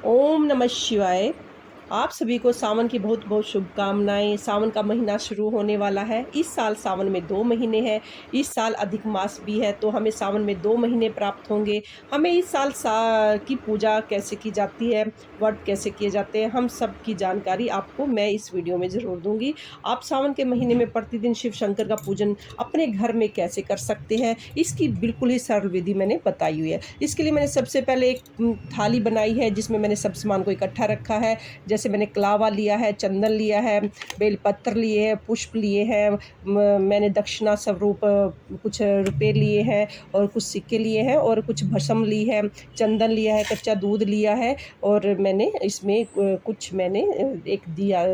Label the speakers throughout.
Speaker 1: ओम नमः शिवाय। आप सभी को सावन की बहुत बहुत शुभकामनाएं। सावन का महीना शुरू होने वाला है। इस साल सावन में 2 महीने हैं। इस साल अधिक मास भी है, तो हमें सावन में 2 महीने प्राप्त होंगे। हमें इस साल की पूजा कैसे की जाती है, व्रत कैसे किए जाते हैं, हम सब की जानकारी आपको मैं इस वीडियो में ज़रूर दूंगी। आप सावन के महीने में प्रतिदिन शिव शंकर का पूजन अपने घर में कैसे कर सकते हैं, इसकी बिल्कुल ही सरल विधि मैंने बताई हुई है। इसके लिए मैंने सबसे पहले एक थाली बनाई है, जिसमें मैंने सब सामान को इकट्ठा रखा है। जैसे मैंने कलावा लिया है, चंदन लिया है, बेलपत्र लिए हैं, पुष्प लिए हैं, मैंने दक्षिणा स्वरूप कुछ रुपए लिए हैं और कुछ सिक्के लिए हैं और कुछ भस्म ली है, चंदन लिया है, कच्चा दूध लिया है और मैंने इसमें कुछ मैंने एक दिया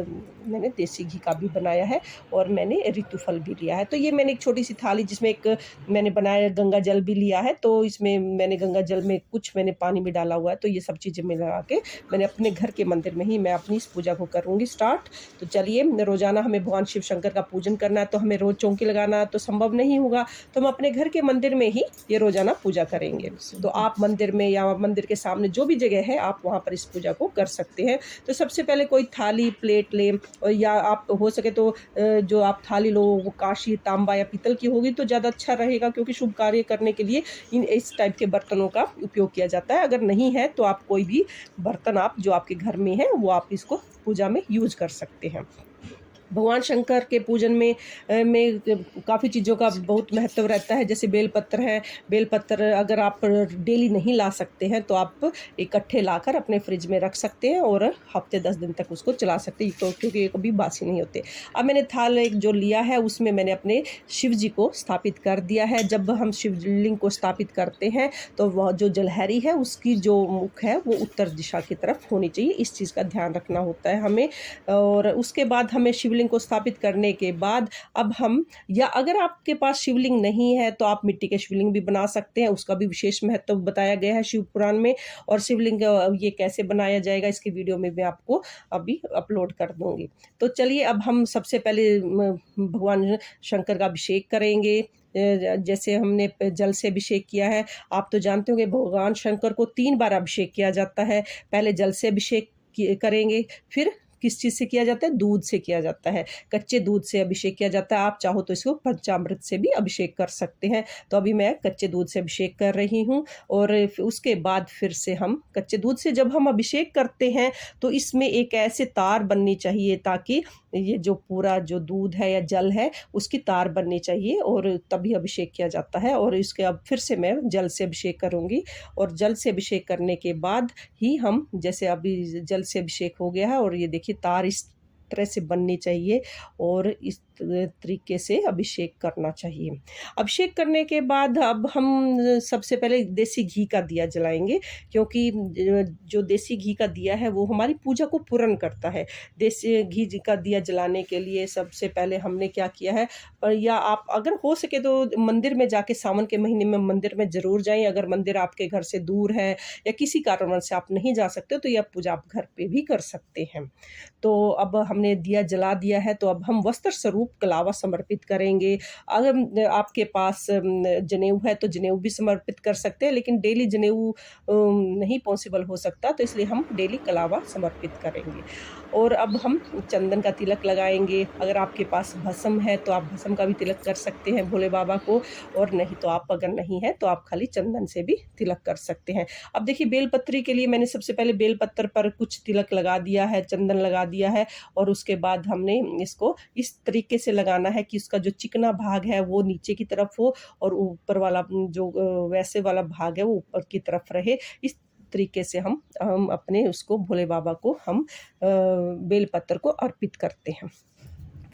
Speaker 1: मैंने देसी घी का भी बनाया है और मैंने ऋतु फल भी लिया है। तो ये मैंने एक छोटी सी थाली, जिसमें एक मैंने बनाया गंगा जल भी लिया है, तो इसमें मैंने गंगा जल में कुछ मैंने पानी भी डाला हुआ है। तो ये सब चीज़ें मिला के मैंने अपने घर के मंदिर में ही मैं अपनी इस पूजा को करूँगी स्टार्ट। तो चलिए, रोज़ाना हमें भगवान शिव शंकर का पूजन करना है, तो हमें रोज़ चौकी लगाना तो संभव नहीं होगा, तो हम अपने घर के मंदिर में ही ये रोज़ाना पूजा करेंगे। तो आप मंदिर में या मंदिर के सामने जो भी जगह है, आप वहाँ पर इस पूजा को कर सकते हैं। तो सबसे पहले कोई थाली प्लेट लें, और या आप हो सके तो जो आप थाली लो वो कांशी, तांबा या पीतल की होगी तो ज़्यादा अच्छा रहेगा, क्योंकि शुभ कार्य करने के लिए इस टाइप के बर्तनों का उपयोग किया जाता है। अगर नहीं है तो आप कोई भी बर्तन आप जो आपके घर में है वो आप इसको पूजा में यूज कर सकते हैं। भगवान शंकर के पूजन में काफ़ी चीज़ों का बहुत महत्व रहता है। जैसे बेलपत्र है, बेलपत्र अगर आप डेली नहीं ला सकते हैं तो आप इकट्ठे लाकर अपने फ्रिज में रख सकते हैं और हफ्ते 10 दिन तक उसको चला सकते हैं, तो क्योंकि ये कभी बासी नहीं होते। अब मैंने थाल एक जो लिया है उसमें मैंने अपने शिव जी को स्थापित कर दिया है। जब हम शिवलिंग को स्थापित करते हैं तो वह जो जलहरी है उसकी जो मुख है वो उत्तर दिशा की तरफ होनी चाहिए, इस चीज़ का ध्यान रखना होता है हमें। और उसके बाद हमें शिवलिंग को स्थापित करने के बाद अब हम, या अगर आपके पास शिवलिंग नहीं है तो आप मिट्टी के शिवलिंग भी बना सकते हैं, उसका भी विशेष महत्व बताया गया है शिव पुराण में। और शिवलिंग ये कैसे बनाया जाएगा इसकी वीडियो में मैं आपको अभी अपलोड कर दूंगी। तो चलिए, अब हम सबसे पहले भगवान शंकर का अभिषेक करेंगे। जैसे हमने जल से अभिषेक किया है, आप तो जानते होंगे भगवान शंकर को 3 बार अभिषेक किया जाता है। पहले जल से अभिषेक करेंगे, फिर किस चीज़ से किया जाता है, दूध से किया जाता है, कच्चे दूध से अभिषेक किया जाता है। आप चाहो तो इसको पंचामृत से भी अभिषेक कर सकते हैं। तो अभी मैं कच्चे दूध से अभिषेक कर रही हूँ और उसके बाद फिर से हम कच्चे दूध से जब हम अभिषेक करते हैं तो इसमें एक ऐसे तार बननी चाहिए ताकि ये जो पूरा जो दूध है या जल है उसकी तार बननी चाहिए, और तभी अभिषेक किया जाता है। और इसके अब फिर से मैं जल से अभिषेक करूँगी और जल से अभिषेक करने के बाद ही हम, जैसे अभी जल से अभिषेक हो गया है और ये देखिए तार इस तरह से बननी चाहिए और इस तरीके से अभिषेक करना चाहिए। अभिषेक करने के बाद अब हम सबसे पहले देसी घी का दिया जलाएंगे, क्योंकि जो देसी घी का दिया है वो हमारी पूजा को पूर्ण करता है। देसी घी का दिया जलाने के लिए सबसे पहले हमने क्या किया है, या आप अगर हो सके तो मंदिर में जाके सावन के महीने में मंदिर में ज़रूर जाएं। अगर मंदिर आपके घर से दूर है या किसी कारणवश से आप नहीं जा सकते तो यह पूजा आप घर पे भी कर सकते हैं। तो अब हमने दिया जला दिया है, तो अब हम वस्त्र स्वरूप कलावा समर्पित करेंगे। अगर आपके पास जनेऊ है तो जनेऊ भी समर्पित कर सकते हैं, लेकिन डेली जनेऊ नहीं पॉसिबल हो सकता, तो इसलिए हम डेली कलावा समर्पित करेंगे। और अब हम चंदन का तिलक लगाएंगे। अगर आपके पास भस्म है तो आप भस्म का भी तिलक कर सकते हैं भोले बाबा को, और नहीं तो आप अगर नहीं है तो आप खाली चंदन से भी तिलक कर सकते हैं। अब देखिए, बेलपत्री के लिए मैंने सबसे पहले बेलपत्र पर कुछ तिलक लगा दिया है, चंदन लगा दिया है, और उसके बाद हमने इसको इस तरीके से लगाना है कि उसका जो चिकना भाग है वो नीचे की तरफ हो और ऊपर वाला जो वैसे वाला भाग है वो ऊपर की तरफ रहे। इस तरीके से हम अपने उसको भोले बाबा को हम बेलपत्र को अर्पित करते हैं।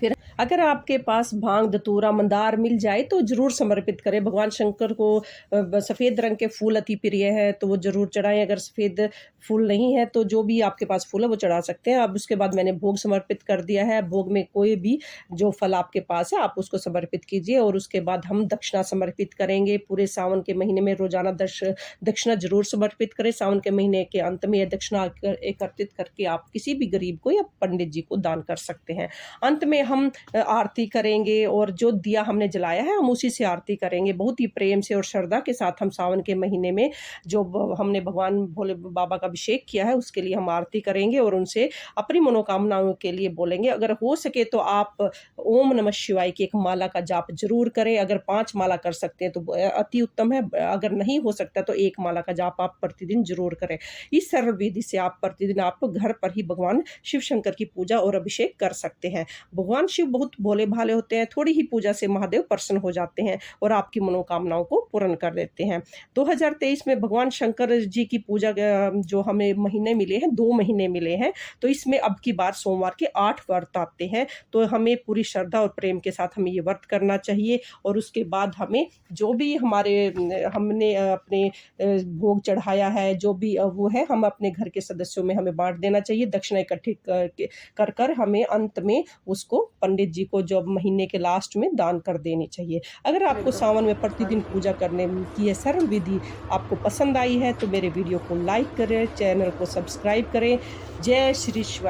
Speaker 1: फिर अगर आपके पास भांग, धतूरा, मंदार मिल जाए तो ज़रूर समर्पित करें। भगवान शंकर को सफ़ेद रंग के फूल अति प्रिय है, तो वो ज़रूर चढ़ाएं। अगर सफ़ेद फूल नहीं है तो जो भी आपके पास फूल है वो चढ़ा सकते हैं। अब उसके बाद मैंने भोग समर्पित कर दिया है। भोग में कोई भी जो फल आपके पास है आप उसको समर्पित कीजिए, और उसके बाद हम दक्षिणा समर्पित करेंगे। पूरे सावन के महीने में रोज़ाना दक्षिणा ज़रूर समर्पित करें। सावन के महीने के अंत में यह दक्षिणा एकत्रित करके आप किसी भी गरीब को या पंडित जी को दान कर सकते हैं। अंत में हम आरती करेंगे और जो दिया हमने जलाया है हम उसी से आरती करेंगे। बहुत ही प्रेम से और श्रद्धा के साथ हम सावन के महीने में जो हमने भगवान भोले बाबा का अभिषेक किया है उसके लिए हम आरती करेंगे और उनसे अपनी मनोकामनाओं के लिए बोलेंगे। अगर हो सके तो आप ओम नमः शिवाय की एक माला का जाप जरूर करें। अगर 5 माला कर सकते हैं तो अति उत्तम है। अगर नहीं हो सकता तो 1 माला का जाप आप प्रतिदिन जरूर करें। इस सरल विधि से आप प्रतिदिन आप घर पर ही भगवान शिव शंकर की पूजा और अभिषेक कर सकते हैं। भगवान शिव बहुत भोले भाले होते हैं। थोड़ी ही पूजा से महादेव प्रसन्न हो जाते हैं और आपकी मनोकामनाओं को पूर्ण कर देते हैं। 2023 में भगवान शंकर जी की पूजा जो हमें महीने मिले हैं, 2 महीने मिले हैं, तो इसमें अब की बार सोमवार के 8 व्रत आते हैं। तो हमें पूरी श्रद्धा और प्रेम के साथ हमें ये व्रत करना चाहिए और उसके बाद हमें जो भी हमने अपने भोग चढ़ाया है, जो भी वो है, हम अपने घर के सदस्यों में हमें बांट देना चाहिए। दक्षिणा इकट्ठी कर कर हमें अंत में उसको पंडित जी को जो महीने के लास्ट में दान कर देनी चाहिए। अगर आपको सावन में प्रतिदिन पूजा करने की ये सरल विधि आपको पसंद आई है तो मेरे वीडियो को लाइक करें, चैनल को सब्सक्राइब करें। जय श्री शिवाय।